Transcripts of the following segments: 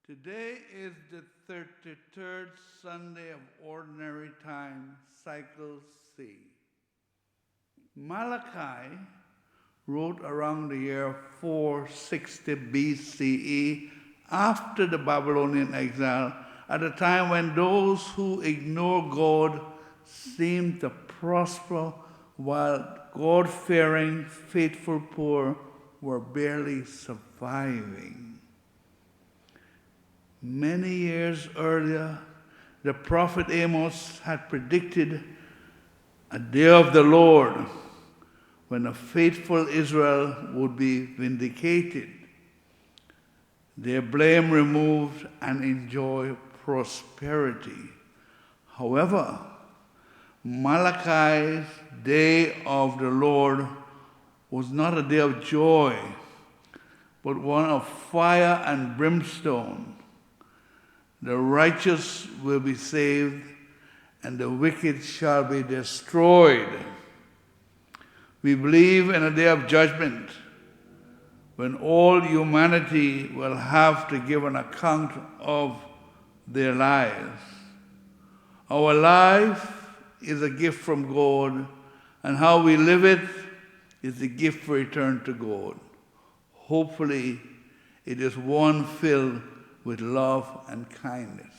Today is the 33rd Sunday of Ordinary Time, Cycle C. Malachi wrote around the year 460 BCE after the Babylonian exile, at a time when those who ignore God seem to prosper while God-fearing, faithful poor were barely surviving. Many years earlier, the prophet Amos had predicted a day of the Lord when a faithful Israel would be vindicated, their blame removed, and enjoy prosperity. However, Malachi's day of the Lord was not a day of joy, but one of fire and brimstone. The righteous will be saved, and the wicked shall be destroyed. We believe in a day of judgment when all humanity will have to give an account of their lives. Our life is a gift from God, and how we live it is a gift for return to God. Hopefully, it is one filled with love and kindness.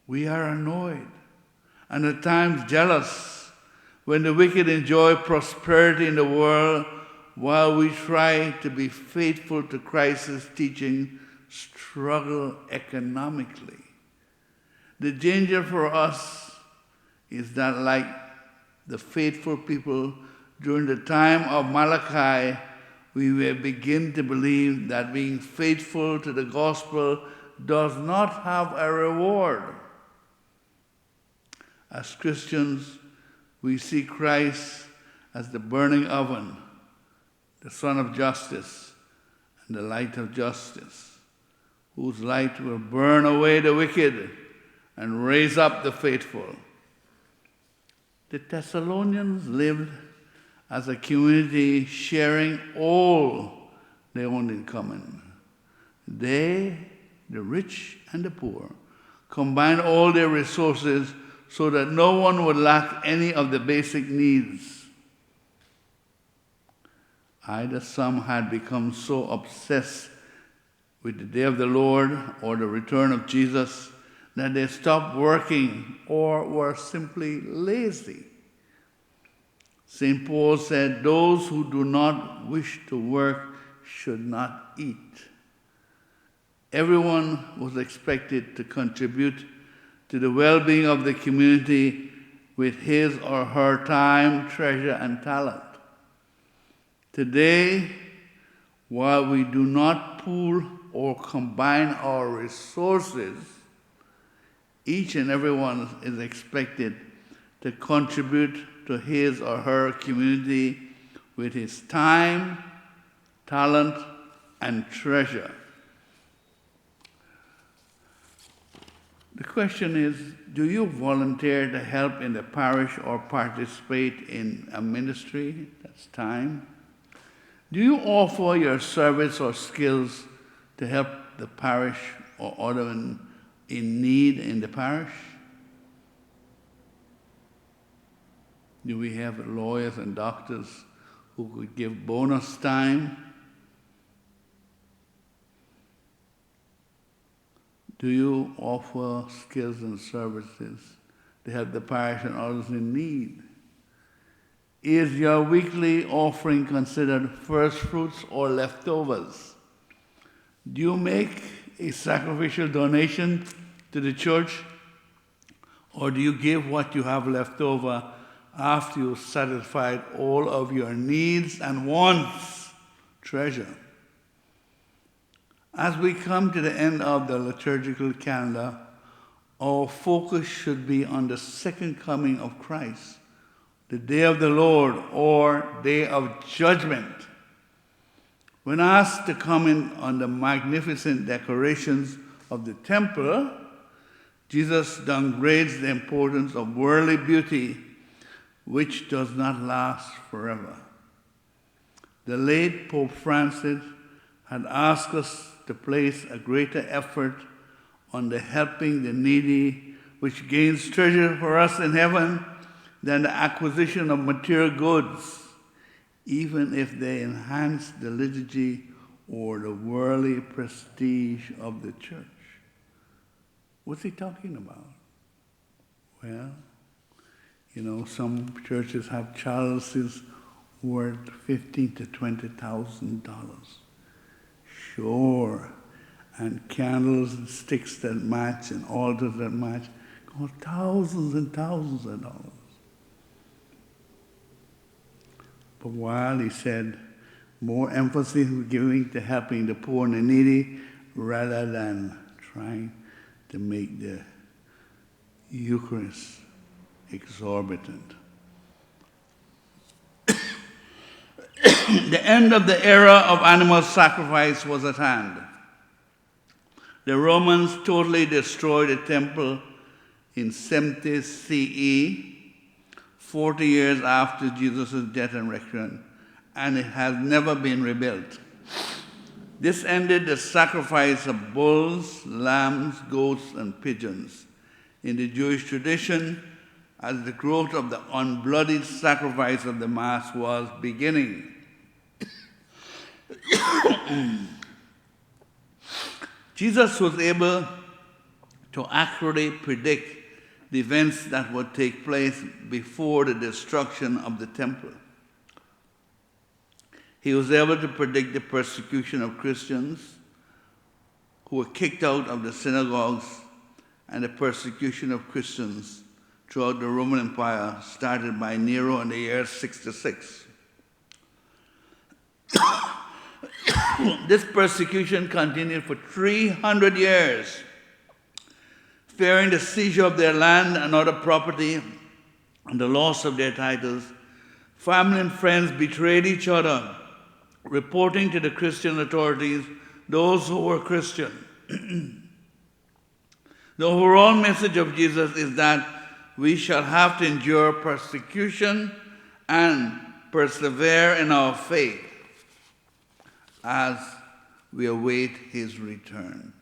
We are annoyed and at times jealous when the wicked enjoy prosperity in the world while we try to be faithful to Christ's teaching, struggle economically. The danger for us is that, like the faithful people during the time of Malachi, we will begin to believe that being faithful to the gospel does not have a reward. As Christians, we see Christ as the burning oven, the Son of Justice, and the light of justice, whose light will burn away the wicked and raise up the faithful. The Thessalonians lived as a community sharing all they owned in common. They, the rich and the poor, combined all their resources so that no one would lack any of the basic needs. Either some had become so obsessed with the day of the Lord or the return of Jesus that they stopped working or were simply lazy. St. Paul said, "Those who do not wish to work should not eat." Everyone was expected to contribute to the well-being of the community with his or her time, treasure, and talent. Today, while we do not pool or combine our resources, each and everyone is expected to contribute to his or her community with his time, talent, and treasure. The question is, do you volunteer to help in the parish or participate in a ministry? That's time. Do you offer your service or skills to help the parish or other in need in the parish? Do we have lawyers and doctors who could give bonus time? Do you offer skills and services to help the parish and others in need? Is your weekly offering considered first fruits or leftovers? Do you make a sacrificial donation to the church, or do you give what you have left over after you've satisfied all of your needs and wants? Treasure. As we come to the end of the liturgical calendar, our focus should be on the second coming of Christ, the day of the Lord, or day of judgment. When asked to comment on the magnificent decorations of the temple, Jesus downgrades the importance of worldly beauty, which does not last forever. The late Pope Francis had asked us to place a greater effort on the helping the needy, which gains treasure for us in heaven, than the acquisition of material goods, even if they enhance the liturgy or the worldly prestige of the church. What's he talking about? Well, some churches have chalices worth $15,000 to $20,000. Sure. And candles and sticks that match and altars that match cost thousands and thousands of dollars. But while he said more emphasis was giving to helping the poor and the needy rather than trying to make the Eucharist exorbitant. The end of the era of animal sacrifice was at hand. The Romans totally destroyed the temple in 70 CE, 40 years after Jesus' death and resurrection, and it has never been rebuilt. This ended the sacrifice of bulls, lambs, goats, and pigeons. In the Jewish tradition, as the growth of the unbloodied sacrifice of the Mass was beginning. Jesus was able to accurately predict the events that would take place before the destruction of the temple. He was able to predict the persecution of Christians who were kicked out of the synagogues and the persecution of Christians throughout the Roman Empire, started by Nero in the year 66. This persecution continued for 300 years. Fearing the seizure of their land and other property and the loss of their titles, family and friends betrayed each other, reporting to the Christian authorities those who were Christian. The overall message of Jesus is that we shall have to endure persecution and persevere in our faith as we await his return.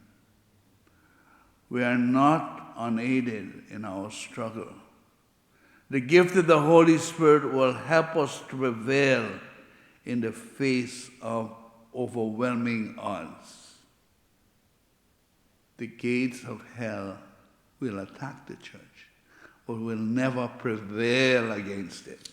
We are not unaided in our struggle. The gift of the Holy Spirit will help us to prevail in the face of overwhelming odds. The gates of hell will attack the church, but will never prevail against it.